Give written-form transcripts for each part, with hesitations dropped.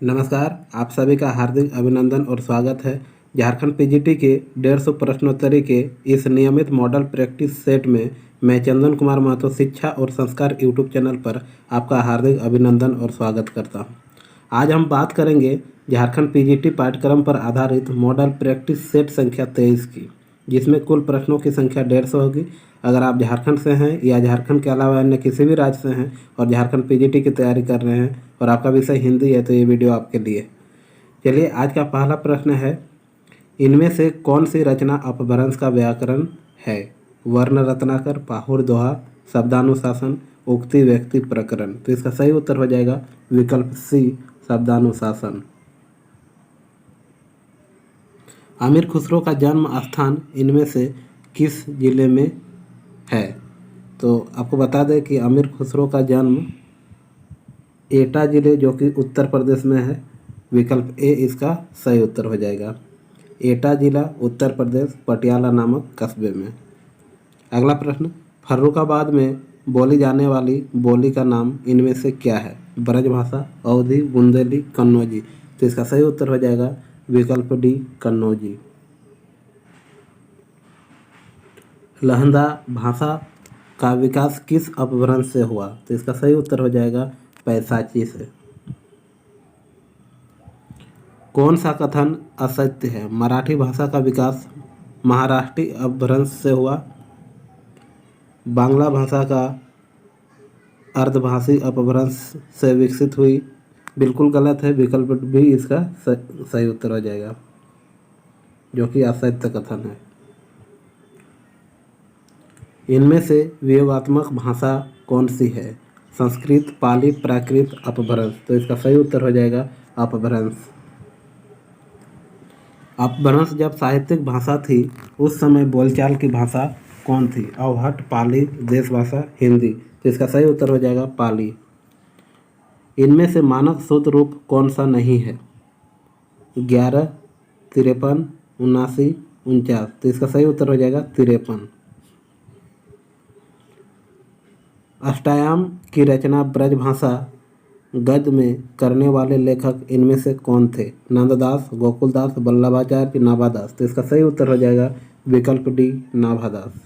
नमस्कार, आप सभी का हार्दिक अभिनंदन और स्वागत है। झारखंड पीजीटी के 150 प्रश्नोत्तरी के इस नियमित मॉडल प्रैक्टिस सेट में मैं चंदन कुमार महतो शिक्षा और संस्कार यूट्यूब चैनल पर आपका हार्दिक अभिनंदन और स्वागत करता हूं। आज हम बात करेंगे झारखंड पीजीटी पाठ्यक्रम पर आधारित मॉडल प्रैक्टिस सेट संख्या 23 की, जिसमें कुल प्रश्नों की संख्या 150 होगी। अगर आप झारखंड से हैं या झारखंड के अलावा अन्य किसी भी राज्य से हैं और झारखंड पीजीटी की तैयारी कर रहे हैं और आपका विषय हिंदी है तो ये वीडियो आपके लिए। चलिए, आज का पहला प्रश्न है, इनमें से कौन सी रचना अपभ्रंश का व्याकरण है? वर्ण रत्नाकर, पाहुर दोहा, शब्दानुशासन, उक्ति व्यक्ति प्रकरण। तो इसका सही उत्तर हो जाएगा विकल्प सी, शब्दानुशासन। अमीर खुसरो का जन्म स्थान इनमें से किस जिले में है? तो आपको बता दें कि अमीर खुसरो का जन्म एटा जिले, जो कि उत्तर प्रदेश में है। विकल्प ए इसका सही उत्तर हो जाएगा। एटा जिला उत्तर प्रदेश, पटियाला नामक कस्बे में। अगला प्रश्न, फर्रुखाबाद में बोली जाने वाली बोली का नाम इनमें से क्या है? ब्रजभाषा, अवधी, बुंदेली, कन्नौजी। तो इसका सही उत्तर हो जाएगा विकल्प डी, कन्नौजी। लहंदा भाषा का विकास किस अपभ्रंश से हुआ? तो इसका सही उत्तर हो जाएगा पैसाची से। कौन सा कथन असत्य है? मराठी भाषा का विकास महाराष्ट्री अपभ्रंश से हुआ। बांग्ला भाषा का अर्धभाषी अपभ्रंश से विकसित हुई। बिल्कुल गलत है, विकल्प भी इसका सही उत्तर हो जाएगा, जो कि असत्य कथन है। इनमें से वियोगात्मक भाषा कौन सी है? संस्कृत, पाली, प्राकृत, अपभ्रंश। तो इसका सही उत्तर हो जाएगा अपभ्रंश। अपभ्रंश जब साहित्यिक भाषा थी उस समय बोलचाल की भाषा कौन थी? अवहट, पाली, देश भाषा, हिंदी। तो इसका सही उत्तर हो जाएगा पाली। इनमें से मानक शुद्ध रूप कौन सा नहीं है? 11, 53, 79, 49। तो इसका सही उत्तर हो जाएगा 53। अष्टायाम की रचना ब्रजभाषा गद्य में करने वाले लेखक इनमें से कौन थे? नंददास, गोकुलदास, वल्लभाचार्य, नाभादास। तो इसका सही उत्तर हो जाएगा विकल्प डी, नाभादास।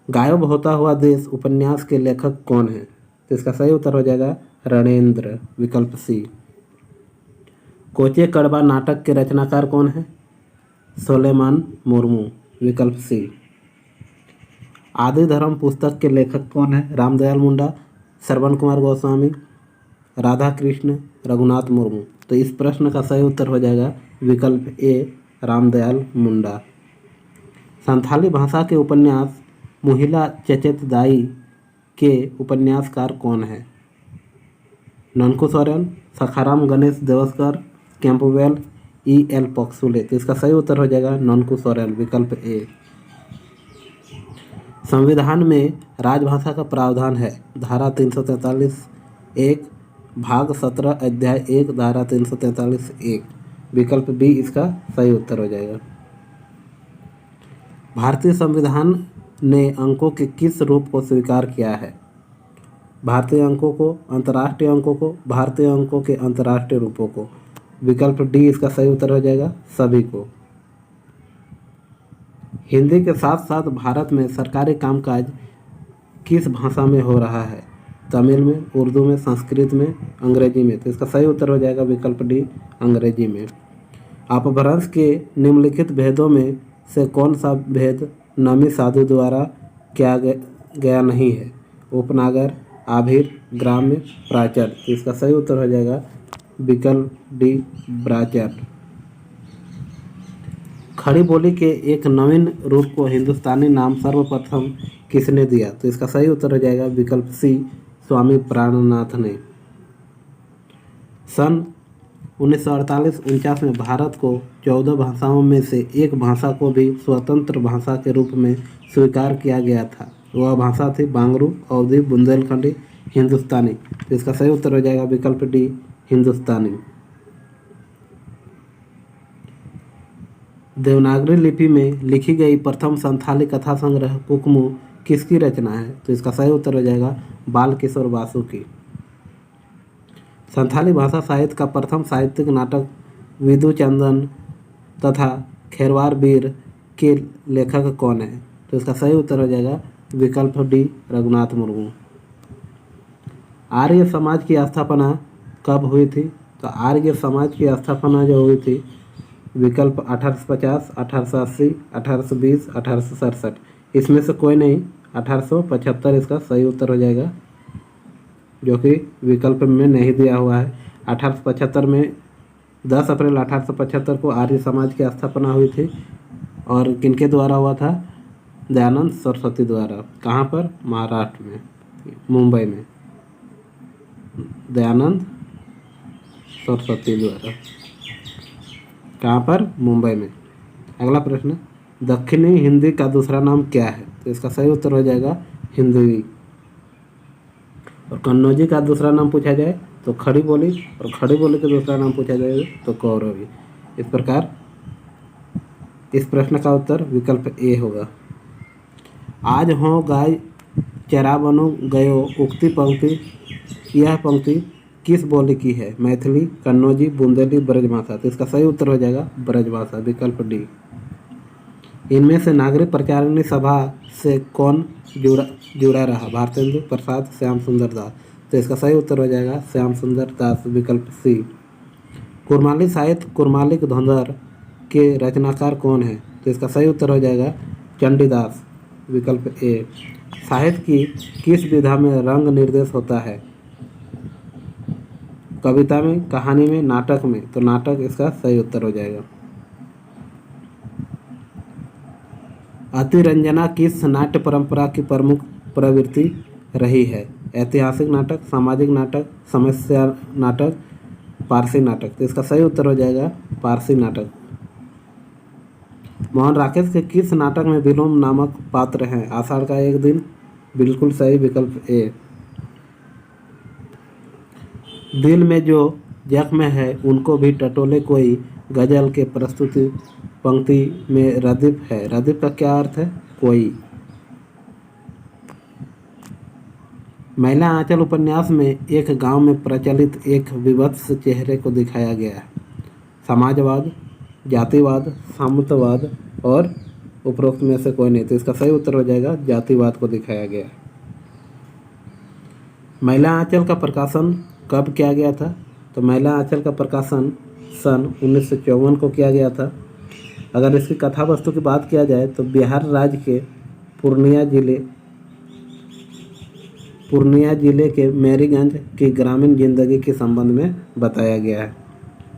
गायब होता हुआ देश उपन्यास के लेखक कौन है? तो इसका सही उत्तर हो जाएगा रणेंद्र, विकल्प सी। कोचे कड़वा नाटक के रचनाकार कौन है? सोलेमान मुर्मू, विकल्प सी। आदि धर्म पुस्तक के लेखक कौन है? रामदयाल मुंडा, श्रवण कुमार गोस्वामी, राधा कृष्ण, रघुनाथ मुर्मू। तो इस प्रश्न का सही उत्तर हो जाएगा विकल्प ए, रामदयाल मुंडा। संथाली भाषा के उपन्यास मुहिला चचेत दाई के उपन्यासकार कौन है? Nanku Soren, Sakharam Ganesh Deuskar, Campbell, E L पॉक्सुले। तो इसका सही उत्तर हो जाएगा ननकू सोरेन, विकल्प ए। संविधान में राजभाषा का प्रावधान है। धारा 343(1), भाग 17, अध्याय 1, धारा 343(1). विकल्प बी इसका सही उत्तर हो जाएगा। भारतीय संविधान ने अंकों के किस रूप को स्वीकार किया है? भारतीय अंकों को, अंतर्राष्ट्रीय अंकों को, भारतीय अंकों के अंतर्राष्ट्रीय रूपों को। विकल्प डी इसका सही उत्तर हो जाएगा सभी को। हिंदी के साथ साथ भारत में सरकारी कामकाज किस भाषा में हो रहा है? तमिल में, उर्दू में, संस्कृत में, अंग्रेजी में। तो इसका सही उत्तर हो जाएगा विकल्प डी, अंग्रेजी में। अपभ्रंश के निम्नलिखित भेदों में से कौन सा भेद नमी साधु द्वारा किया गया नहीं है? उपनागर, आभीर, ग्राम्य, प्राचर। तो इसका सही उत्तर हो जाएगा विकल्प डी, प्राचर। खड़ी बोली के एक नवीन रूप को हिंदुस्तानी नाम सर्वप्रथम किसने दिया? तो इसका सही उत्तर हो जाएगा विकल्प सी, स्वामी प्राणनाथ ने। सन 1948-49 में भारत को 14 भाषाओं में से एक भाषा को भी स्वतंत्र भाषा के रूप में स्वीकार किया गया था। वह भाषा थी बांगरू, अवधी, बुंदेलखंडी, हिंदुस्तानी। तो इसका सही उत्तर हो जाएगा विकल्प डी, हिंदुस्तानी। देवनागरी लिपि में लिखी गई प्रथम संथाली कथा संग्रह कुकमू किसकी रचना है? तो इसका सही उत्तर हो जाएगा बाल किशोर बासु की। संथाली भाषा साहित्य का प्रथम साहित्यिक नाटक विधु चंदन तथा खेरवार वीर के लेखक कौन है? तो इसका सही उत्तर हो जाएगा विकल्प डी रघुनाथ मुर्मू। आर्य समाज की स्थापना कब हुई थी? तो आर्य समाज की स्थापना जो हुई थी विकल्प 1850, 1880, 1820, 1867, इसमें से कोई नहीं, 1875 इसका सही उत्तर हो जाएगा, जो कि विकल्प में नहीं दिया हुआ है। 1875 में 10 अप्रैल 1875 को आर्य समाज की स्थापना हुई थी और किनके द्वारा हुआ था? दयानंद सरस्वती द्वारा। कहाँ पर? महाराष्ट्र में, मुंबई में, दयानंद सरस्वती द्वारा। कहाँ पर? मुंबई में। अगला प्रश्न, दक्षिणी हिंदी का दूसरा नाम क्या है? तो इसका सही उत्तर हो जाएगा हिंदवी। और कन्नौजी का दूसरा नाम पूछा जाए तो खड़ी बोली, और खड़ी बोली का दूसरा नाम पूछा जाए तो कौरवी। इस प्रकार इस प्रश्न का उत्तर विकल्प ए होगा। आज हो गाय चरा बनो गयो उक्ति पंक्ति, यह पंक्ति किस बोली की है? मैथिली, कन्नौजी, बुंदेली, ब्रजभाषा। तो इसका सही उत्तर हो जाएगा ब्रजभाषा, विकल्प डी। इनमें से नागरिक प्रचारिणी सभा से कौन जुड़ा रहा? भारतेंदु प्रसाद, श्याम सुंदर दास। तो इसका सही उत्तर हो जाएगा श्याम सुंदर दास, विकल्प सी। कुरमाली साहित्य कुरमालिक धुंधर के रचनाकार कौन है? तो इसका सही उत्तर हो जाएगा चंडीदास, विकल्प ए। साहित्य की किस विधा में रंग निर्देश होता है? कविता में, कहानी में, नाटक में। तो नाटक इसका सही उत्तर हो जाएगा। अतिरंजना किस नाट्य परंपरा की प्रमुख प्रवृत्ति रही है? ऐतिहासिक नाटक, सामाजिक नाटक, समस्या नाटक, पारसी नाटक। तो इसका सही उत्तर हो जाएगा पारसी नाटक। मोहन राकेश के किस नाटक में विलोम नामक पात्र हैं? आषाढ़ का एक दिन, बिल्कुल सही, विकल्प ए। दिल में जो जख्म है उनको भी टटोले कोई, गजल के प्रस्तुति पंक्ति में रदीफ है। रदीफ का क्या अर्थ है? कोई। महिला आंचल उपन्यास में एक गांव में प्रचलित एक विभत्स चेहरे को दिखाया गया है। समाजवाद, जातिवाद, सामंतवाद और उपरोक्त में से कोई नहीं। तो इसका सही उत्तर हो जाएगा जातिवाद को दिखाया गया। महिला आंचल का प्रकाशन कब किया गया था? तो महिला आंचल का प्रकाशन सन 1954 को किया गया था। अगर इसकी कथा वस्तु की बात किया जाए तो बिहार राज्य के पूर्णिया जिले के मेरीगंज की ग्रामीण जिंदगी के संबंध में बताया गया है,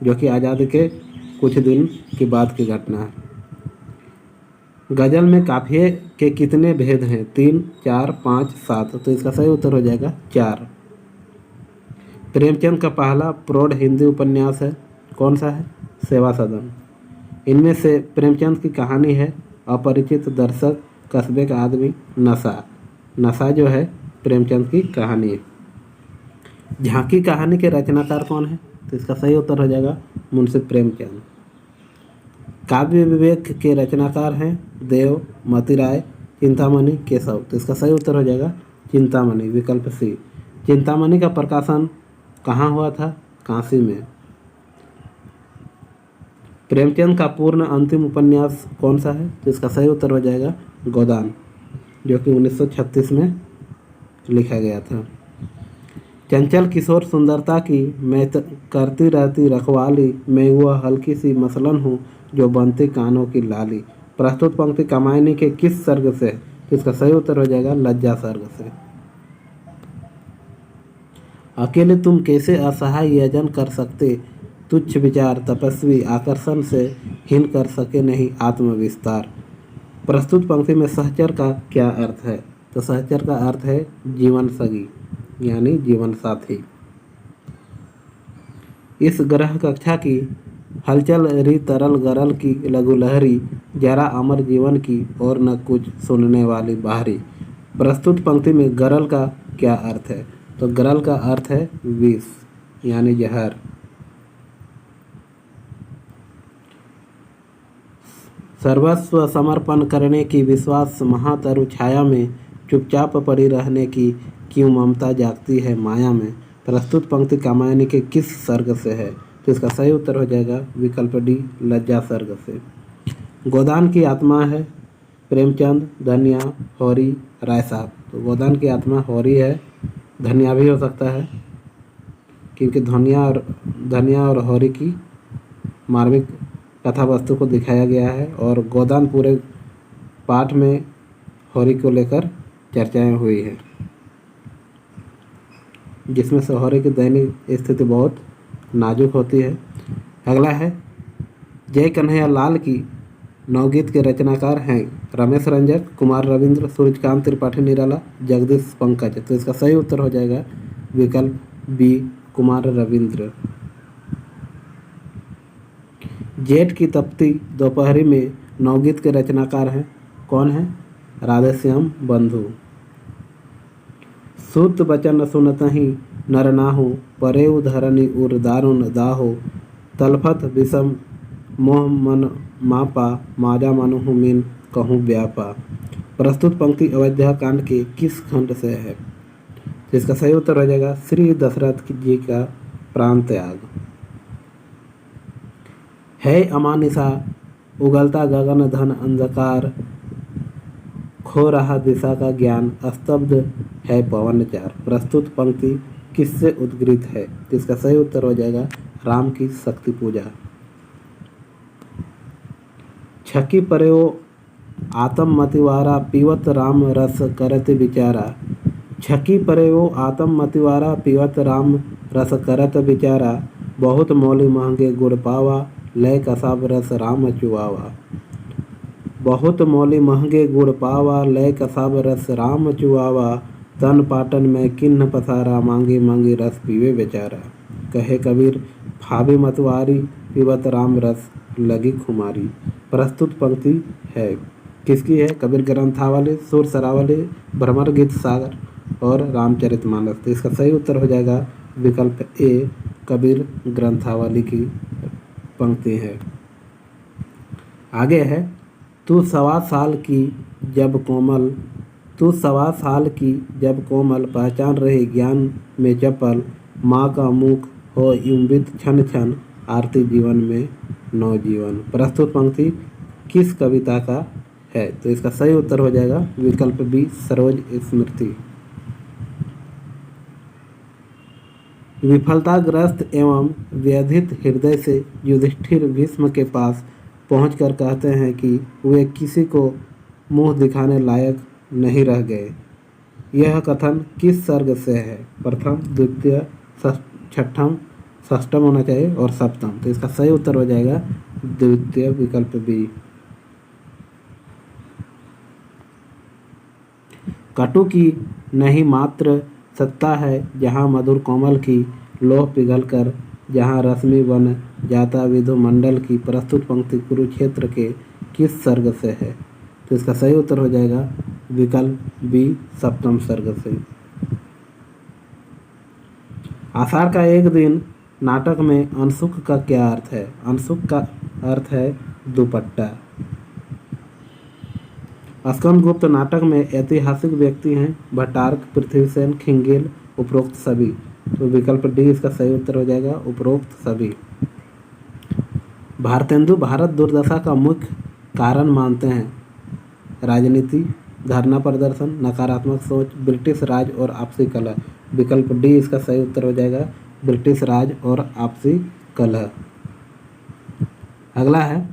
जो कि आज़ादी के कुछ दिन की बाद की घटना है। गजल में काफिये के कितने भेद हैं? 3, 4, 5, 7। तो इसका सही उत्तर हो जाएगा 4। प्रेमचंद का पहला प्रौढ़ हिंदी उपन्यास है, कौन सा है? सेवा सदन। इनमें से प्रेमचंद की कहानी है अपरिचित दर्शक, कस्बे का आदमी, नशा। नशा जो है प्रेमचंद की कहानी है। झांकी कहानी के रचनाकार कौन है? तो इसका सही उत्तर हो जाएगा मुंशी प्रेमचंद। काव्य विवेक के रचनाकार हैं देव, मतिराय, चिंतामणि, केशव। तो इसका सही उत्तर हो जाएगा चिंतामणि, विकल्प सी। चिंतामणि का प्रकाशन कहाँ हुआ था? काशी में। प्रेमचंद का पूर्ण अंतिम उपन्यास कौन सा है? तो इसका सही उत्तर हो जाएगा गोदान, जो कि 1936 में लिखा गया था। चंचल किशोर सुंदरता की मैं करती रहती रखवाली, मैं वह हल्की सी मसलन हूँ जो बनती कानों की लाली। प्रस्तुत पंक्ति कामायनी के किस सर्ग से है? तो इसका सही उत्तर हो जाएगा लज्जा सर्ग से। अकेले तुम कैसे असहाय यजन कर सकते, तुच्छ विचार तपस्वी आकर्षण से हीन कर सके नहीं आत्मविस्तार। प्रस्तुत पंक्ति में सहचर का क्या अर्थ है? तो सहचर का अर्थ है जीवन सगी, यानी जीवन साथी। इस ग्रह कक्षा की हलचल री तरल गरल की लघु लहरी, जरा अमर जीवन की और न कुछ सुनने वाली बाहरी। प्रस्तुत पंक्ति में गरल का क्या अर्थ है? तो गरल का अर्थ है विष, यानी जहर। सर्वस्व समर्पण करने की विश्वास महातरु छाया में, चुपचाप पड़ी रहने की क्यों ममता जागती है माया में। प्रस्तुत पंक्ति कामायनी के किस सर्ग से है? तो इसका सही उत्तर हो जाएगा विकल्प डी, लज्जा सर्ग से। गोदान की आत्मा है प्रेमचंद, धनिया, होरी, राय साहब। तो गोदान की आत्मा होरी है, धनिया भी हो सकता है क्योंकि धनिया और होरी की मार्मिक कथा वस्तु को दिखाया गया है और गोदान पूरे पाठ में होरी को लेकर चर्चाएं हुई है, जिसमें से होरी की दैनिक स्थिति बहुत नाजुक होती है। अगला है जय कन्हैया लाल की नवगीत के रचनाकार हैं रमेश रंजक, कुमार रविंद्र, सूर्यकांत त्रिपाठी निराला, जगदीश पंकज। तो इसका सही उत्तर हो जाएगा विकल्प बी, कुमार रविंद्र। जेठ की तपती दोपहरी में नवगीत के रचनाकार हैं कौन है? राधेश्याम बंधु। सूत बचन सुनतहि नर नाहु, परेउ धरनी उर दारुण दाहो, तलफत विषम मोह मन मापा, माजा मनुहु मीन कहूँ व्यापा। प्रस्तुत पंक्ति अयोध्या कांड के किस खंड से है? तो इसका सही उत्तर हो जाएगा श्री दशरथ जी का प्राण त्याग। है अमानिसा उगलता गगन धन अंधकार, खो रहा दिशा का ज्ञान, स्तब्ध है पवन चार। प्रस्तुत पंक्ति किससे उद्गृत है? तो इसका सही उत्तर हो जाएगा राम की शक्ति पूजा। छकी पर्यो आत्म मतिवारा, पीवत राम रस करत विचारा। छकी पर्यो आत्म मतिवारा, पीवत राम रस करत विचारा, बहुत मौली महंगे गुड़ पावा, लय कसाब रस राम चुआवा। बहुत मौली महंगे गुड़ पावा, लय कसाब रस राम चुआवा, तन पाटन में किन्न पसारा, मांगे मांगे रस पीवे बेचारा। कहे कबीर फाबी मतवारी, पीवत राम रस लगी खुमारी। प्रस्तुत पंक्ति है किसकी है? कबीर ग्रंथावली, सुर सरावली, भ्रमर गीत सागर और रामचरितमानस। तो इसका सही उत्तर हो जाएगा विकल्प ए, कबीर ग्रंथावली की पंक्ति है। आगे है तू सवा साल की जब कोमल, तू सवा साल की जब कोमल, पहचान रही ज्ञान में चपल, माँ का मुख हो युम्बित छन छन, आरती जीवन में नवजीवन। प्रस्तुत पंक्ति किस कविता का है? तो इसका सही उत्तर हो जाएगा विकल्प बी, सरोज स्मृति। विफलताग्रस्त एवं व्यथित हृदय से युधिष्ठिर भीष्म के पास पहुंचकर कहते हैं कि वे किसी को मुंह दिखाने लायक नहीं रह गए। यह कथन किस सर्ग से है? प्रथम, द्वितीय, छठम, षष्ठम होना चाहिए और सप्तम। तो इसका सही उत्तर हो जाएगा द्वितीय, विकल्प बी। कटु की नहीं मात्र सत्ता है, जहाँ मधुर कोमल की लोह पिघल कर, जहाँ रश्मि बन जाता विधु मंडल की। प्रस्तुत पंक्ति कुरुक्षेत्र के किस सर्ग से है? तो इसका सही उत्तर हो जाएगा विकल्प बी, सप्तम सर्ग से। आषाढ़ का एक दिन नाटक में अनसुख का क्या अर्थ है? अनसुख का अर्थ है दुपट्टा। स्कंदगुप्त नाटक में ऐतिहासिक व्यक्ति हैं भट्टारक, पृथ्वीसेन, खिंगेल, उपरोक्त सभी। तो विकल्प डी इसका सही उत्तर हो जाएगा उपरोक्त सभी। भारतेंदु भारत दुर्दशा का मुख्य कारण मानते हैं राजनीति, धरना प्रदर्शन, नकारात्मक सोच, ब्रिटिश राज और आपसी कलह। विकल्प डी इसका सही उत्तर हो जाएगा ब्रिटिश राज और आपसी कलह। अगला है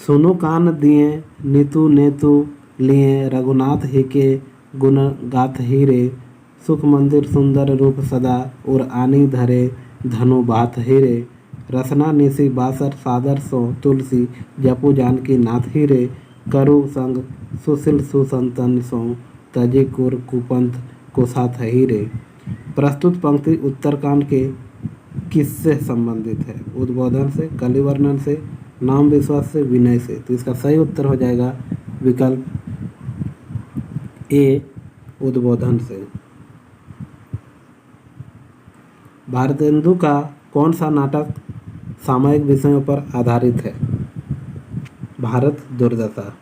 सुनो कान दिए नीतू नेतु लिए, रघुनाथ ही के गुण गाथ ही रे, सुख मंदिर सुंदर रूप सदा, और आनी धरे धनु बात ही रे, रसना निसी बासर सादर सो, तुलसी जपू जानकी नाथ ही रे, करु संग सुशील सुसंतन सो, तजी कुर कुपंथ को साथ ही रे। प्रस्तुत पंक्ति उत्तरकांड के किससे संबंधित है? उद्बोधन से, कलिवर्णन से, नाम विश्वास से, विनय से। तो इसका सही उत्तर हो जाएगा विकल्प ए, उद्बोधन से। भारतेंदु का कौन सा नाटक सामयिक विषयों पर आधारित है? भारत दुर्दशा।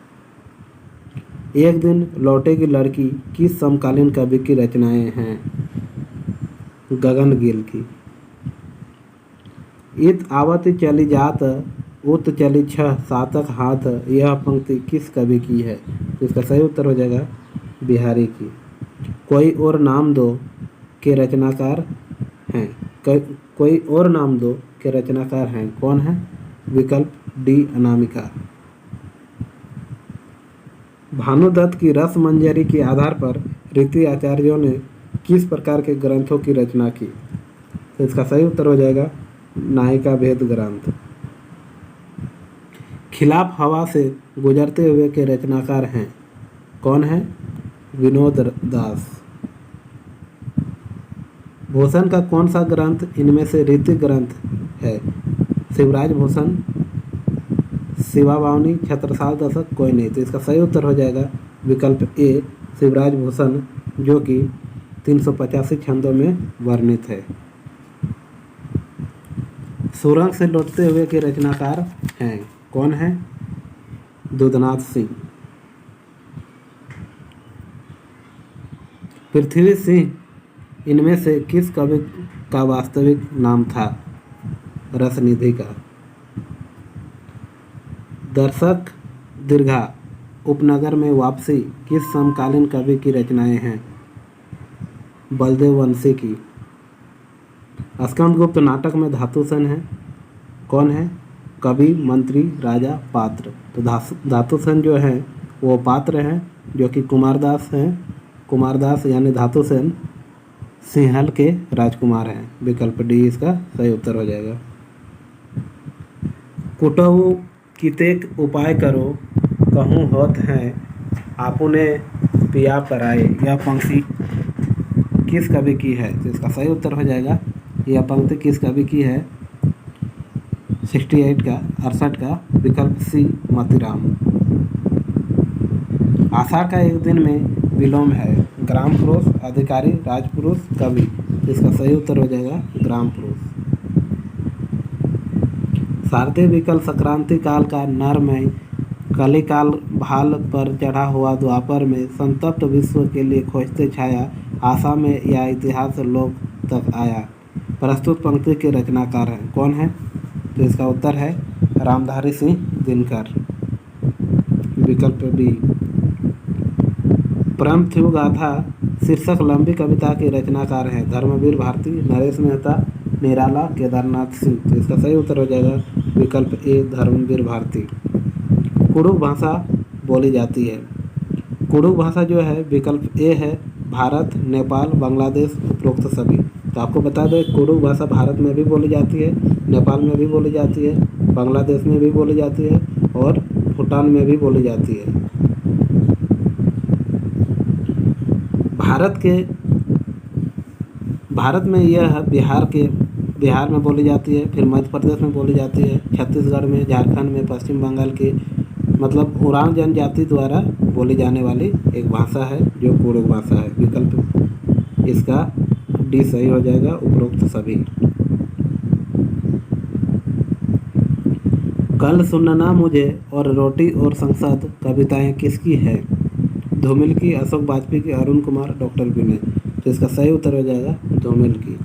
एक दिन लौटेगी लड़की किस समकालीन कवि की रचनाएं हैं? गगन गिल की। इत आवत चली जात उत चली छह सातक हाथ, यह पंक्ति किस कवि की है? तो इसका सही उत्तर हो जाएगा बिहारी की। कोई और नाम दो के रचनाकार हैं। कोई और नाम दो के रचनाकार हैं, कौन है? विकल्प डी अनामिका। भानुदत्त की रस मंजरी के आधार पर रीति आचार्यों ने किस प्रकार के ग्रंथों की रचना की? तो इसका सही उत्तर हो जाएगा नायिका भेद ग्रंथ। खिलाफ हवा से गुजरते हुए के रचनाकार हैं, कौन है? विनोद दास। भूषण का कौन सा ग्रंथ इनमें से रीति ग्रंथ है? शिवराज भूषण, शिवा बावनी, छत्रसाल दशक, कोई नहीं। तो इसका सही उत्तर हो जाएगा विकल्प ए शिवराज भूषण, जो कि 385 छंदों में वर्णित है। सुरंग से लौटते हुए के रचनाकार हैं, कौन है? दुधनाथ सिंह। पृथ्वी सिंह इनमें से किस कवि का वास्तविक नाम था? रसनिधि का। दर्शक दीर्घा उपनगर में वापसी किस समकालीन कवि की रचनाएं हैं? बलदेव वंशी की। स्कंदगुप्त नाटक में धातुसेन है, कौन है? कवि, मंत्री, राजा, पात्र। तो धातुसेन जो है वो पात्र हैं, जो कि कुमारदास हैं। कुमारदास यानी धातुसेन सिंहल के राजकुमार हैं। विकल्प डी इसका सही उत्तर हो जाएगा। कुटहु कितेक उपाय करो कहूँ होत हैं, आपुने पिया पराए, यह पंक्ति किस कवि की है? तो इसका सही उत्तर हो जाएगा यह पंक्ति किस कवि की है? 68 का विकल्प सी मतीराम। आषाढ़ का एक दिन में विलोम है, ग्राम पुरुष, अधिकारी, राजपुरुष, कवि। तो इसका सही उत्तर हो जाएगा ग्राम पुरुष। शारदीय विकल संक्रांति काल का नर में कलिकाल भाल पर चढ़ा हुआ द्वापर में संतप्त विश्व के लिए खोजते छाया, आशा में या इतिहास लोक तक आया। प्रस्तुत पंक्ति के रचनाकार हैं, कौन है? तो इसका उत्तर है रामधारी सिंह दिनकर। विकल्प बी। परमथिव गाथा शीर्षक लंबी कविता के रचनाकार हैं, धर्मवीर भारती, नरेश मेहता, निराला, केदारनाथ सिंह। तो इसका सही उत्तर हो जाएगा विकल्प ए धर्मवीर भारती। कुड़ुक भाषा बोली जाती है। कुड़ुक भाषा जो है विकल्प ए है भारत, नेपाल, बांग्लादेश, उपरोक्त सभी। तो आपको बता दें कुड़ुक भाषा भारत में भी बोली जाती है, नेपाल में भी बोली जाती है, बांग्लादेश में भी बोली जाती है और भूटान में भी बोली जाती है। भारत में यह बिहार में बोली जाती है, फिर मध्य प्रदेश में बोली जाती है, छत्तीसगढ़ में, झारखंड में, पश्चिम बंगाल की मतलब उरांव जनजाति द्वारा बोली जाने वाली एक भाषा है जो कुड़ुक भाषा है। विकल्प इसका डी सही हो जाएगा, उपरोक्त सभी। कल सुनना मुझे और रोटी और संसद कविताएं किसकी है? धूमिल की, अशोक वाजपेयी की, अरुण कुमार, डॉक्टर विनय। तो इसका सही उत्तर हो जाएगा धूमिल की।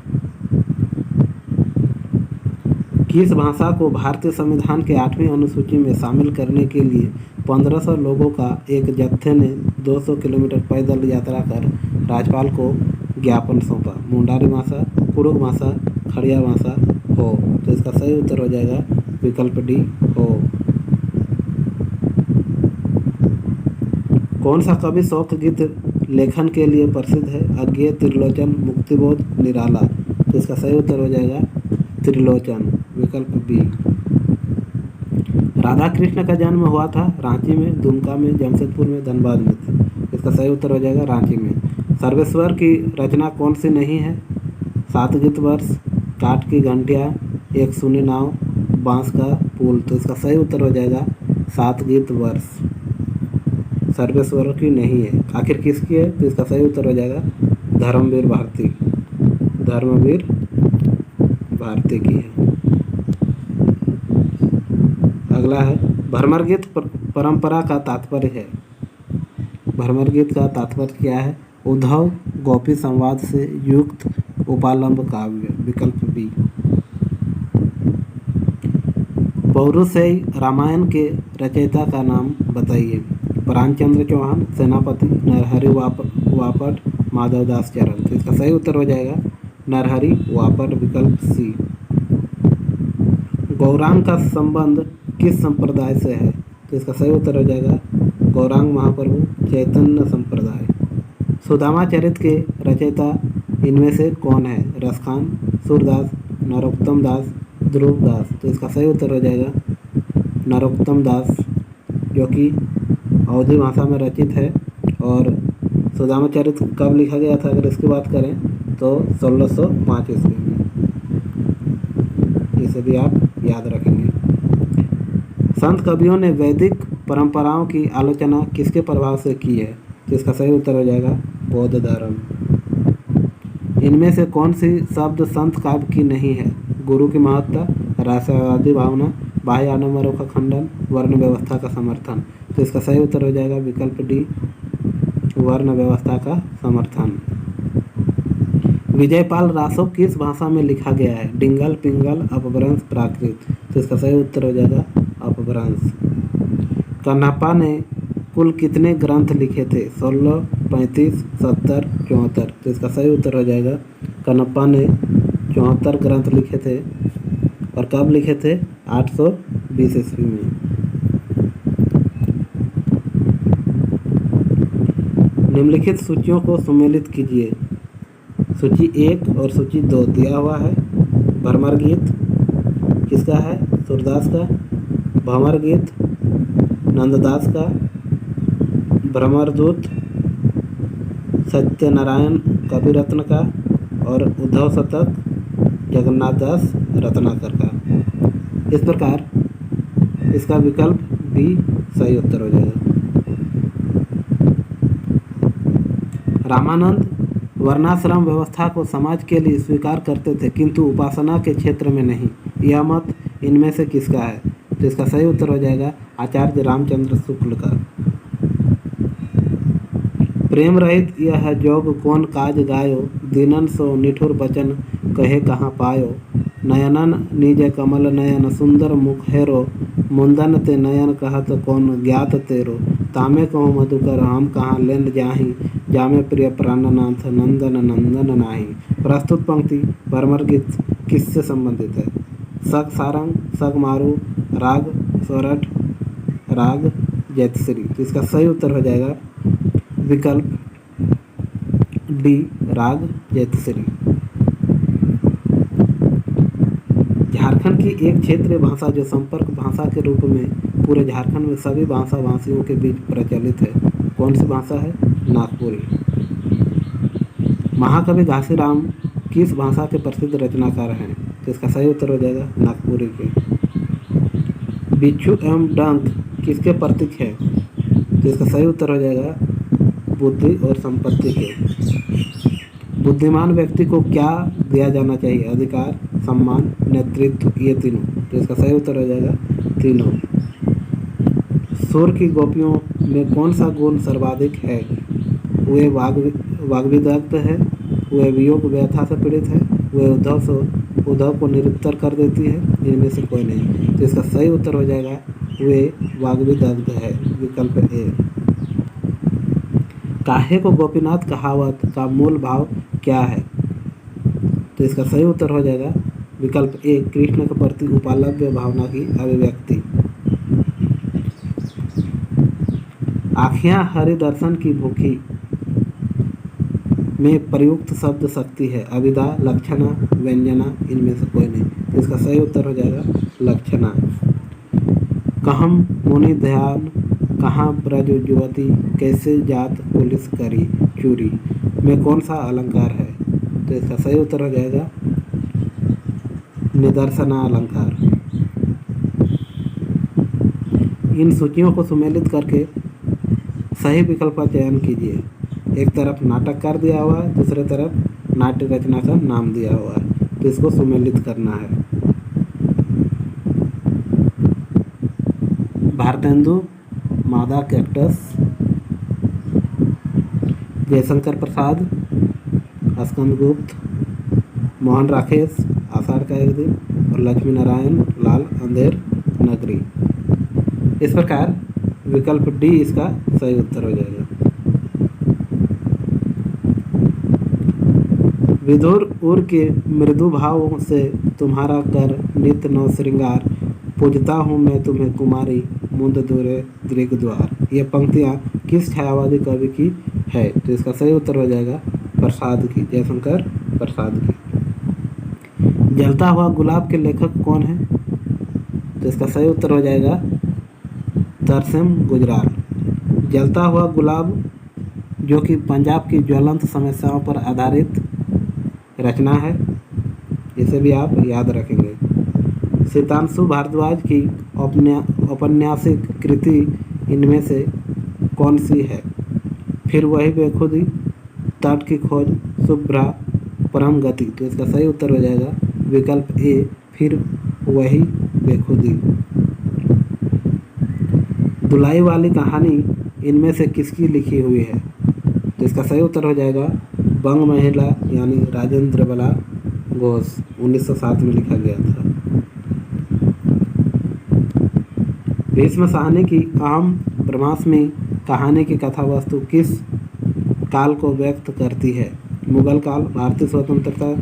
किस भाषा को भारतीय संविधान के 8वीं अनुसूची में शामिल करने के लिए 1500 लोगों का एक जत्थे ने 200 किलोमीटर पैदल यात्रा कर राज्यपाल को ज्ञापन सौंपा? मुंडारी भाषा, कुड़ुक भाषा, खड़िया भाषा, हो। तो इसका सही उत्तर हो जाएगा विकल्प डी हो। कौन सा कवि शौक गीत लेखन के लिए प्रसिद्ध है? अज्ञेय, त्रिलोचन, मुक्तिबोध, निराला। तो इसका सही उत्तर हो जाएगा त्रिलोचन। विकल्प बी। राधा कृष्ण का जन्म हुआ था रांची में, दुमका में, जमशेदपुर में, धनबाद में। इसका सही उत्तर हो जाएगा रांची में। सर्वेश्वर की रचना कौन सी नहीं है? 7 गीत वर्ष, काठ की घंटियाँ, एक सुनी नाव, बांस का पुल। तो इसका सही उत्तर हो जाएगा 7 गीत वर्ष। सर्वेश्वर की नहीं है, आखिर किसकी है? तो इसका सही उत्तर हो जाएगा धर्मवीर भारती। धर्मवीर भारती की है। अगला है भ्रमर गीत परंपरा का तात्पर्य है। भ्रमर गीत का तात्पर्य क्या है? उद्धव गोपी संवाद से युक्त उपालंब काव्य विकल्प बी। पौरुषेय रामायण के रचयिता का नाम बताइए। प्राणचंद्र चौहान, सेनापति, नरहरि वापट, माधवदास चरण। तो इसका सही उत्तर हो जाएगा नरहरि वापट विकल्प सी। गौरांग का संबंध किस संप्रदाय से है? तो इसका सही उत्तर हो जाएगा गौरांग महाप्रभु चैतन्य संप्रदाय। सुदामा चरित के रचयिता इनमें से कौन है? रसखान, सूरदास, नरोत्तम दास, ध्रुव दास। तो इसका सही उत्तर हो जाएगा नरोत्तम दास, जो कि अवधी भाषा में रचित है। और सुदामा चरित कब लिखा गया था अगर इसकी बात करें तो 1605 ईस्वी में। इसे भी आप याद रखेंगे। संत कवियों ने वैदिक परंपराओं की आलोचना किसके प्रभाव से की है? तो इसका सही उत्तर हो जाएगा बौद्ध धर्म। इनमें से कौन सी शब्द संत काव्य की नहीं है? गुरु की महत्ता, राष्ट्रवादी भावना, बाह्य आडंबरों का खंडन, वर्ण व्यवस्था का समर्थन। तो इसका सही उत्तर हो जाएगा विकल्प डी, वर्ण व्यवस्था का समर्थन। विजयपाल रासो किस भाषा में लिखा गया है? डिंगल, पिंगल, अपभ्रंश, प्राकृत। तो इसका सही उत्तर हो जाएगा अपभ्रंश। कन्हप्पा ने कुल कितने ग्रंथ लिखे थे? 16, 35, 70, 74। तो इसका सही उत्तर हो जाएगा कन्हप्पा ने 74 ग्रंथ लिखे थे। और कब लिखे थे? 820 ईस्वी में। निम्नलिखित सूचियों को सुमेलित कीजिए। सूची 1 और सूची 2 दिया हुआ है। भ्रमर गीत किसका है? सूरदास का। भंवर गीत नंददास का। भ्रमरदूत सत्यनारायण कविरत्न का। और उद्धव शतक जगन्नाथ दास रत्नाकर का। इस प्रकार इसका विकल्प बी सही उत्तर हो जाएगा। रामानंद वर्णाश्रम व्यवस्था को समाज के लिए स्वीकार करते थे किंतु उपासना के क्षेत्र में नहीं। यह मत इनमें से किसका है? तो इसका सही उत्तर हो जाएगा आचार्य रामचंद्र शुक्ल का। प्रेम रहित यह जोग कौन काज गायो, दीनन सो निठुर बचन कहे कहाँ पायो। नयनन निज कमल नयन सुंदर मुख हेरो, मुंदन ते नयन कहत कौन ज्ञात तेरो। तामे कहो मधुकर हम कहाँ लेन जाही, जामे प्रिय प्राणनाथ नंदन नंदन नाही। प्रस्तुत पंक्ति भ्रमर गीत किससे संबंधित है? सग सारंग, सग मारू, राग स्वरठ, राग जैतश्री। तो इसका सही उत्तर हो जाएगा विकल्प डी, राग जैतश्री। झारखंड की एक क्षेत्रीय भाषा जो संपर्क भाषा के रूप में पूरे झारखंड में सभी भाषा भाषियों के बीच प्रचलित है, कौन सी भाषा है? नागपुरी। महाकवि घासीराम किस भाषा के प्रसिद्ध रचनाकार हैं? तो इसका सही उत्तर हो जाएगा नागपुरी के। बिच्छू एवं डंक किसके प्रतीक है? तो इसका सही उत्तर हो जाएगा बुद्धि और संपत्ति के। बुद्धिमान व्यक्ति को क्या दिया जाना चाहिए? अधिकार, सम्मान, नेतृत्व, ये तीनों। तो इसका सही उत्तर हो जाएगा तीनों। सूर की गोपियों में कौन सा गुण सर्वाधिक है? वे वाग्विदग्ध है, वे वियोग व्यथा से पीड़ित है, वे उद्धव को निरुत्तर कर देती है, इनमें से कोई नहीं। तो इसका सही उत्तर हो जाएगा वे वाग्विदग्ध है विकल्प ए। काहे को गोपीनाथ कहावत का मूल भाव क्या है? तो इसका सही उत्तर हो जाएगा विकल्प ए, कृष्ण के प्रति उपालव्य भावना की अभिव्यक्ति। आँखियाँ हरि दर्शन की भूखी में प्रयुक्त शब्द शक्ति है। अभिधा, लक्षणा, व्यंजना, इनमें से कोई नहीं। तो इसका सही उत्तर हो जाएगा लक्षणा। कहम मुनि ध्यान, कहाँ ब्रज युवती, कैसे जात पुलिस करी चूरी में कौन सा अलंकार है? तो इसका सही उत्तर हो जाएगा निदर्शना अलंकार। इन सूचियों को सुमेलित करके सही विकल्प का चयन कीजिए। एक तरफ नाटककार दिया हुआ है, दूसरे तरफ नाट्य रचना का नाम दिया हुआ है, तो इसको सुमेलित करना है। भारतेंदु मादा कैक्टस, जयशंकर प्रसाद, स्कंदगुप्त, मोहन राकेश आषाढ़ का एक दिन और लक्ष्मी नारायण लाल अंधेर नगरी। इस प्रकार विकल्प डी इसका सही उत्तर हो जाएगा। विधुर उर के मृदु भावों से तुम्हारा कर नित्य नव श्रृंगार, पूजता हूँ मैं तुम्हें कुमारी मुंद दूरे दृग द्वार। ये पंक्तियाँ किस छायावादी कवि की है? तो इसका सही उत्तर हो जाएगा प्रसाद की, जयशंकर प्रसाद की। जलता हुआ गुलाब के लेखक कौन है? तो इसका सही उत्तर हो जाएगा तरसेम गुजराल। जलता हुआ गुलाब जो कि पंजाब की ज्वलंत समस्याओं पर आधारित रचना है, इसे भी आप याद रखेंगे। सितांशु भारद्वाज की औपन्यासिक कृति इनमें से कौन सी है? फिर वही बेखुदी, तट की खोज, शुभ्रा, परम गति। तो इसका सही उत्तर हो जाएगा विकल्प ए, फिर वही बेखुदी। दुलाई वाली कहानी इनमें से किसकी लिखी हुई है? तो इसका सही उत्तर हो जाएगा बंग महिला यानी राजेंद्र बला घोष, 1907 में लिखा गया था। भीष्म साहनी की अहम ब्रह्मास्मि कहानी की कथा वस्तु किस काल को व्यक्त करती है? मुगल काल, भारतीय स्वतंत्रता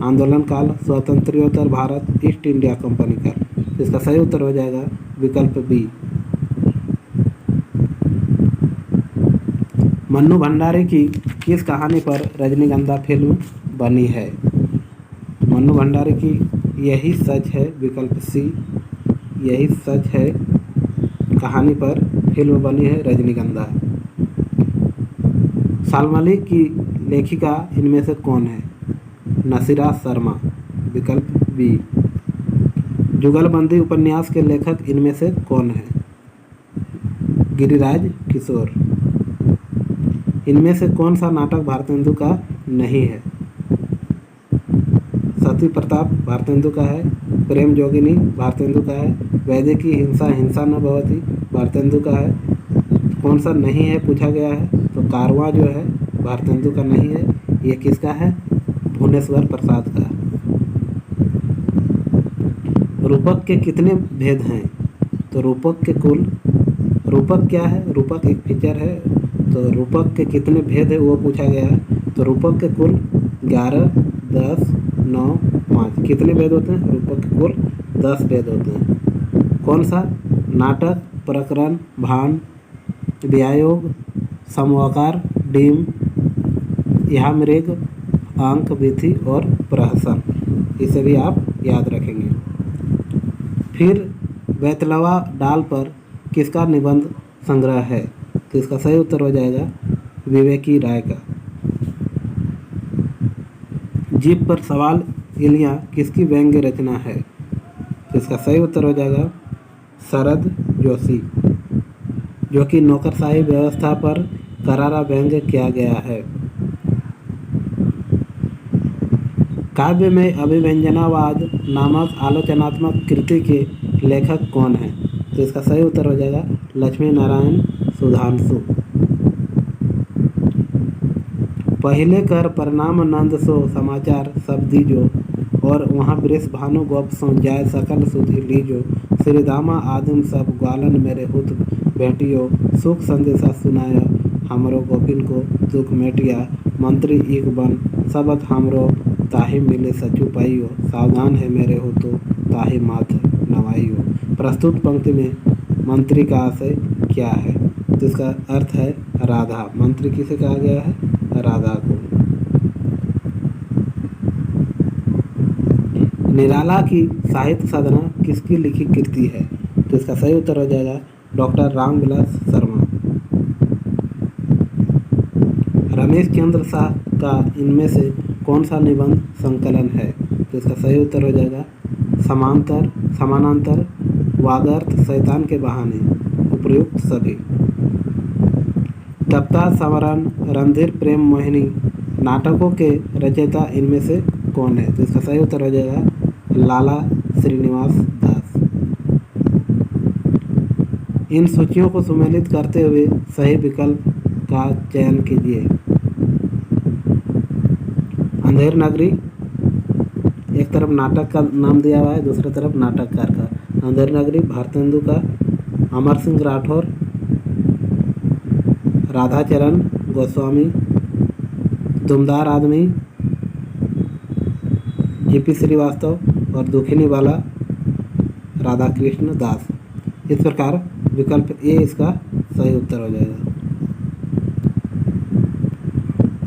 आंदोलन काल, स्वतंत्रोत्तर भारत, ईस्ट इंडिया कंपनी काल। इसका सही उत्तर हो जाएगा विकल्प बी। मन्नू भंडारी की किस कहानी पर रजनीगंधा फिल्म बनी है? मन्नू भंडारी की यही सच है, विकल्प सी, यही सच है कहानी पर फिल्म बनी है रजनीगंधा। शाल्मली की लेखिका इनमें से कौन है? नसीरा शर्मा, विकल्प बी। जुगलबंदी उपन्यास के लेखक इनमें से कौन है? गिरिराज किशोर। इनमें से कौन सा नाटक भारतेंदु का नहीं है? सती प्रताप भारतेंदु का है, प्रेम जोगिनी भारतेंदु का है, वैदिकी हिंसा हिंसा न भवती भारतेंदु का है। कौन सा नहीं है पूछा गया है, तो कारवां जो है भारतेंदु का नहीं है। ये किसका है? भुवनेश्वर प्रसाद का। रूपक के कितने भेद हैं? तो रूपक के कुल, रूपक क्या है? रूपक एक फीचर है, तो रूपक के कितने भेद है वो पूछा गया है। तो रूपक के कुल 11, 10, 9, 5। कितने भेद होते हैं? रूपक के कुल 10 भेद होते हैं। कौन सा? नाटक, प्रकरण, भान, व्यायोग, समवाकार, डीम, यह मृग, अंक, विधि और प्रहसन। इसे भी आप याद रखेंगे। फिर बैतलवा डाल पर किसका निबंध संग्रह है? तो इसका सही उत्तर हो जाएगा विवेकी राय का। जीप पर सवाल इलियां किसकी व्यंग्य रचना है? तो इसका सही उत्तर हो जाएगा शरद जोशी, जो कि नौकरशाही व्यवस्था पर करारा व्यंग्य किया गया है। काव्य में अभिव्यंजनावाद नामक आलोचनात्मक कृति के लेखक कौन है? तो इसका सही उत्तर हो जाएगा लक्ष्मी नारायण सुधांशु। पहले कर परिणाम नंद सो समाचार सब दीजो, और वहाँ वृष भानु गोप सो जाय सकल सुधि लीजो। श्रीदामा आदिम सब ग्वालन मेरे हुत भेटियो, सुख संदेशा सुनाया हमरो गोपिन को दुख मेटिया। मंत्री एक बन सबत हमरो ताहि मिले सचु पाइयो, सावधान है मेरे हो तो ताहि माथ नवाइयो। प्रस्तुत पंक्ति में मंत्री का आशय क्या है? तो इसका अर्थ है राधा। मंत्री किसे कहा गया है? राधा को। निराला की साहित्य साधना किसकी लिखी कृति है? तो इसका सही उत्तर हो जाएगा डॉक्टर रामविलास शर्मा। रमेश चंद्र शाह का इनमें से कौन सा निबंध संकलन है? तो इसका सही उत्तर हो जाएगा समांतर, समानांतर, वागर्थ, शैतान के बहाने, उपयुक्त सभी। तप्ता, समरण, रणधीर, प्रेम मोहिनी नाटकों के रचयिता इनमें से कौन है? तो इसका सही उत्तर हो जाएगा लाला श्रीनिवास दास। इन सूचियों को सुमेलित करते हुए सही विकल्प का चयन कीजिए। अंधेर नगरी, एक तरफ नाटक का नाम दिया हुआ है, दूसरी तरफ नाटककार का। अंधेरी नगरी भारतेंदु का, अमर सिंह राठौर, राधाचरण गोस्वामी, दुमदार आदमी जीपी श्रीवास्तव और दुखिनी वाला राधाकृष्ण दास। इस प्रकार विकल्प ए इसका सही उत्तर हो जाएगा।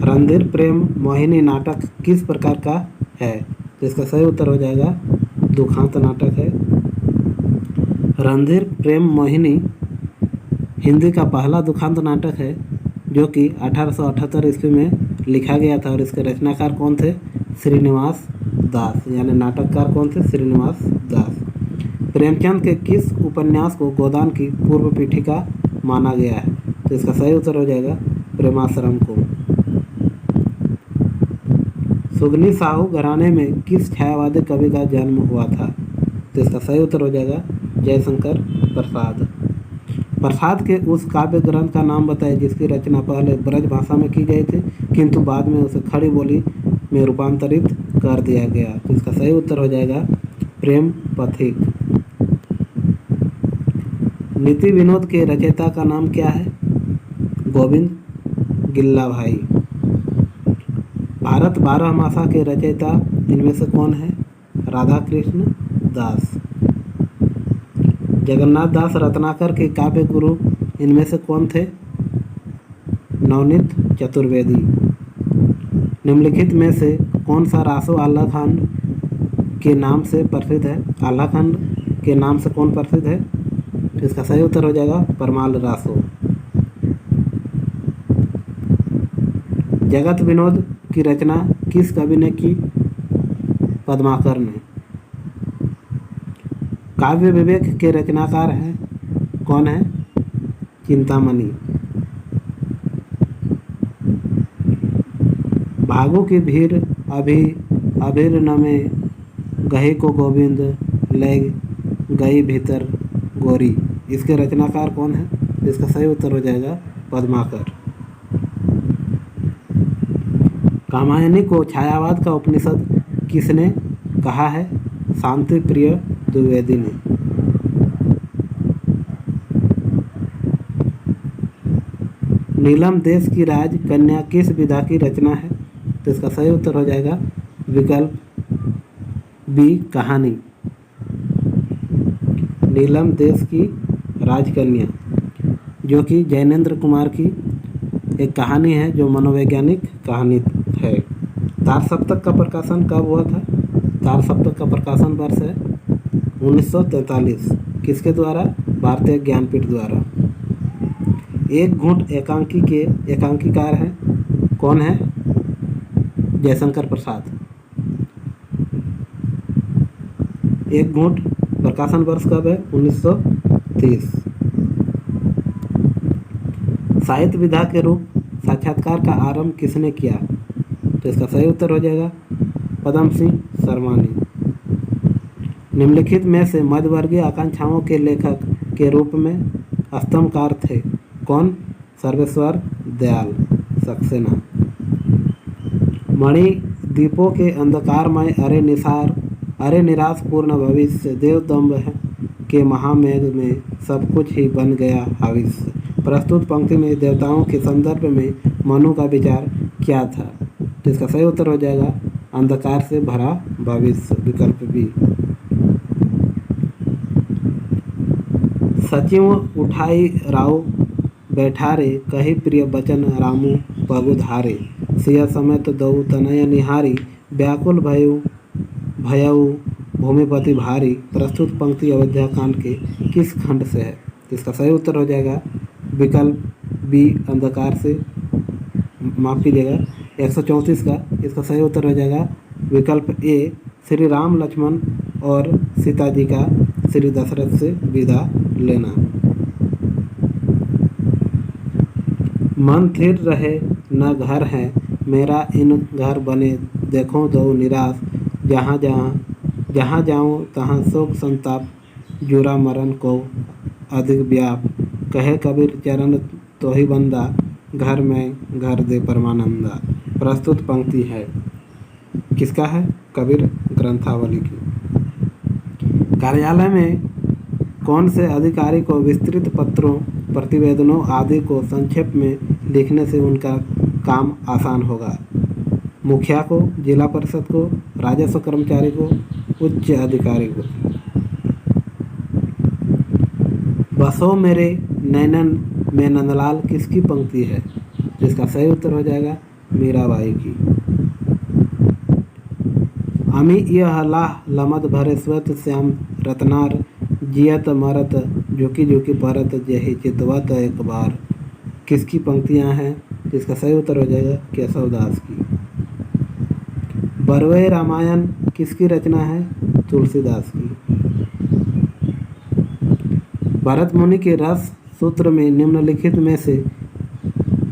रणधीर प्रेम मोहिनी नाटक किस प्रकार का है? तो इसका सही उत्तर हो जाएगा दुखांत नाटक है। रणधीर प्रेम मोहिनी हिंदी का पहला दुखांत नाटक है जो कि 1878 ईस्वी में लिखा गया था और इसके रचनाकार कौन थे? श्रीनिवास दास, यानी नाटककार कौन थे? श्रीनिवास दास। प्रेमचंद के किस उपन्यास को गोदान की पूर्व पीठिका माना गया है? तो इसका सही उत्तर हो जाएगा प्रेमाश्रम को। सुगनी साहू घराने में किस छायावादी कवि का जन्म हुआ था? तो इसका सही उत्तर हो जाएगा जयशंकर प्रसाद। प्रसाद के उस काव्य ग्रंथ का नाम बताएं जिसकी रचना पहले ब्रज भाषा में की गई थी किंतु बाद में उसे खड़ी बोली में रूपांतरित कर दिया गया। तो इसका सही उत्तर हो जाएगा प्रेम पथिक। नीति विनोद के रचयिता का नाम क्या है? गोविंद गिल्ला भाई। भारत 12 मासा के रचयिता इनमें से कौन है? राधा कृष्ण दास। जगन्नाथ दास रत्नाकर के काव्य गुरु इनमें से कौन थे? नवनीत चतुर्वेदी। निम्नलिखित में से कौन सा रासो आल्हाखंड के नाम से प्रसिद्ध है? आल्हाखंड के नाम से कौन प्रसिद्ध है? इसका सही उत्तर हो जाएगा परमाल रासो। जगत विनोद की रचना किस कवि ने की? पद्माकर ने। काव्य विवेक के रचनाकार हैं कौन है? चिंतामणि। भागों की भीड़ अभीर न में गही को गोविंद ले गई भीतर गोरी, इसके रचनाकार कौन है? इसका सही उत्तर हो जाएगा पद्माकर। कामायनी को छायावाद का उपनिषद किसने कहा है? शांति प्रिय द्विवेदी ने। नीलम देश की राज कन्या किस विधा की रचना है? तो इसका सही उत्तर हो जाएगा विकल्प बी कहानी। नीलम देश की राजकन्या जो कि जैनेन्द्र कुमार की एक कहानी है जो मनोवैज्ञानिक कहानी है। तार सप्तक का प्रकाशन कब हुआ था? तार सप्तक का प्रकाशन वर्ष है 1943। किसके द्वारा? भारतीय ज्ञानपीठ द्वारा। एक घूंट एकांकी के एकांकीकार हैं कौन है? जयशंकर प्रसाद। एक घूंट प्रकाशन वर्ष कब है? 1930। साहित्य विधा के रूप साक्षात्कार का आरंभ किसने किया? तो इसका सही उत्तर हो जाएगा पदम सिंह शर्मा ने। निम्नलिखित में से मध्यवर्गीय आकांक्षाओं के लेखक के रूप में स्तंभकार थे कौन? सर्वेश्वर दयाल सक्सेना। मणि दीपों के अंधकारमय अरे निराश पूर्ण भविष्य देवदम्भ के महामेघ में सब कुछ ही बन गया हविष्य। प्रस्तुत पंक्ति में देवताओं के संदर्भ में मनु का विचार क्या था? तो इसका सही उत्तर हो जाएगा अंधकार से भरा भविष्य, विकल्प बी। सचिव उठाई राव बैठारे कही प्रिय बचन रामू पगुधारे सिया समेत दऊ तनय निहारी व्याकुल भयऊ भूमिपति भारी। प्रस्तुत पंक्ति अयोध्या कांड के किस खंड से है? इसका सही उत्तर हो जाएगा विकल्प बी अंधकार से, माफ कीजिएगा 134 का। इसका सही उत्तर हो जाएगा विकल्प ए श्री राम लक्ष्मण और सीता जी का श्री दशरथ से विदा लेना। मन थिर रहे न घर है मेरा इन घर बने देखो दो निराश जहाँ जाऊँ तहाँ शोक संताप जुरा मरण को अधिक व्याप कहे कबीर चरण तो ही बंदा घर में घर दे परमानंदा। प्रस्तुत पंक्ति है किसका है? कबीर ग्रंथावली की। कार्यालय में कौन से अधिकारी को विस्तृत पत्रों, प्रतिवेदनों आदि को संक्षेप में लिखने से उनका काम आसान होगा? मुखिया को, जिला परिषद को, राजस्व कर्मचारी को, उच्च अधिकारी को। बसो मेरे नैनन में नंदलाल किसकी पंक्ति है? जिसका सही उत्तर हो जाएगा मीराबाई की। अमी यह लाह लमद भरे श्वेत श्याम रत्नार जियत मरत झुकी झुकी परत जही चितवत एक बार किसकी पंक्तियां हैं? जिसका सही उत्तर हो जाएगा केशवदास की। बरवे रामायण किसकी रचना है? तुलसीदास की। भरत मुनि के रस सूत्र में निम्नलिखित में से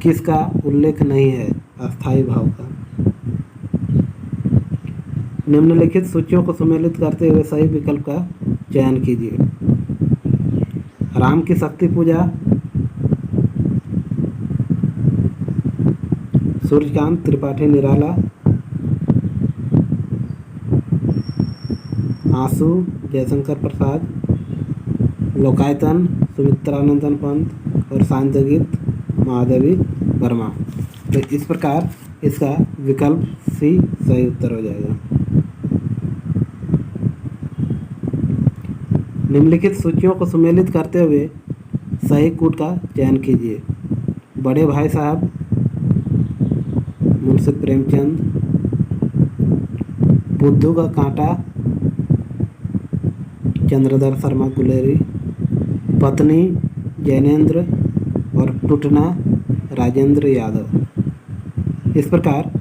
किसका उल्लेख नहीं है? अस्थाई भाव का। निम्नलिखित सूचियों को सुमेलित करते हुए सही विकल्प का चयन कीजिए। राम की शक्ति पूजा, सूर्यकांत त्रिपाठी निराला, आंसू जयशंकर प्रसाद, लोकायतन सुमित्रानंदन पंत और सांध्य गीत महादेवी वर्मा। तो इस प्रकार इसका विकल्प सी सही उत्तर हो जाएगा। निम्नलिखित सूचियों को सुमेलित करते हुए सही कूट का चयन कीजिए। बड़े भाई साहब मुंशी प्रेमचंद, बुद्धू का कांटा चंद्रधर शर्मा गुलेरी, पत्नी जैनेन्द्र और टूटना राजेंद्र यादव। इस प्रकार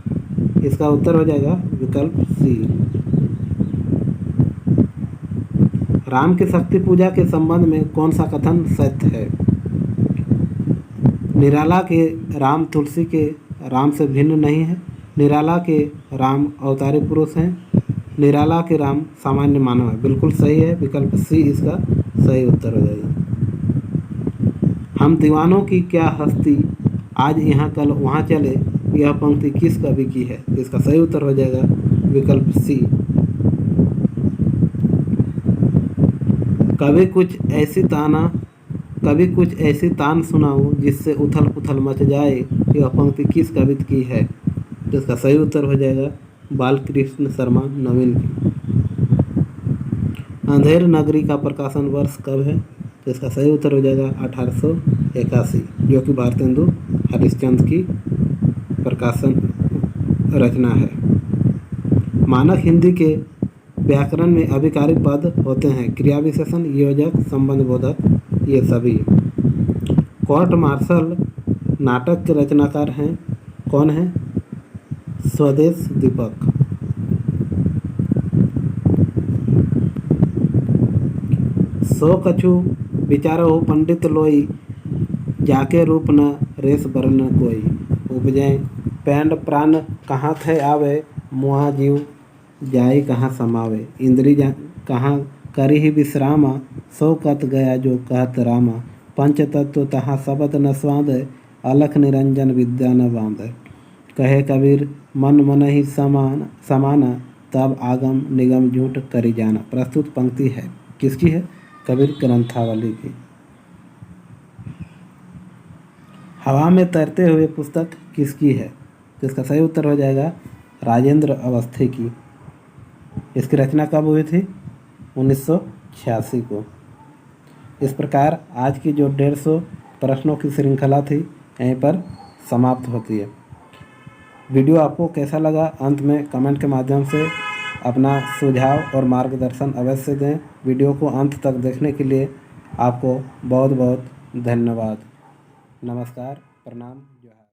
इसका उत्तर हो जाएगा विकल्प सी। राम की शक्ति पूजा के संबंध में कौन सा कथन सत्य है? निराला के राम तुलसी के राम से भिन्न नहीं है। निराला के राम अवतारी पुरुष हैं। निराला के राम सामान्य मानव है। बिल्कुल सही है, विकल्प सी इसका सही उत्तर हो जाएगा। हम दीवानों की क्या हस्ती, आज यहाँ कल वहाँ चले, यह पंक्ति किस कवि की है? इसका सही उत्तर हो जाएगा विकल्प सी। कभी कुछ ऐसी तान सुनाऊं जिससे उथल पुथल मच जाए, यह पंक्ति किस कवि की है? जिसका सही उत्तर हो जाएगा बालकृष्ण शर्मा नवीन की। अंधेर नगरी का प्रकाशन वर्ष कब है? जिसका सही उत्तर हो जाएगा 1881, जो कि भारतेंदु हरिश्चंद्र की प्रकाशन रचना है। मानक हिंदी के व्याकरण में अभिकारी पद होते हैं क्रिया विशेषण, योजक, संबंध बोधक, ये सभी। कोर्ट मार्शल नाटक के रचनाकार हैं कौन है? स्वदेश दीपक। सो कछु विचारो पंडित लोई, जाके रूप न रेस बरन कोई। उपजय पैंड प्राण कहाँ थे आवे, मुआ जीव जाई कहाँ समावे। इंद्री कहाँ करी ही विश्रामा, सो कत गया जो कहत रामा। पंच तत्व तहाँ शब्द न स्वाद, अलख निरंजन विद्या न बांध। कहे कबीर मन मन ही समाना, तब आगम निगम झूठ करी जाना। प्रस्तुत पंक्ति है किसकी है? कबीर ग्रंथावली की। हवा में तैरते हुए पुस्तक किसकी है? जिसका सही उत्तर हो जाएगा राजेंद्र अवस्थी की। इसकी रचना कब हुई थी? 1986 को। इस प्रकार आज की जो 150 प्रश्नों की श्रृंखला थी यहीं पर समाप्त होती है। वीडियो आपको कैसा लगा अंत में कमेंट के माध्यम से अपना सुझाव और मार्गदर्शन अवश्य दें। वीडियो को अंत तक देखने के लिए आपको बहुत बहुत धन्यवाद। नमस्कार, प्रणाम।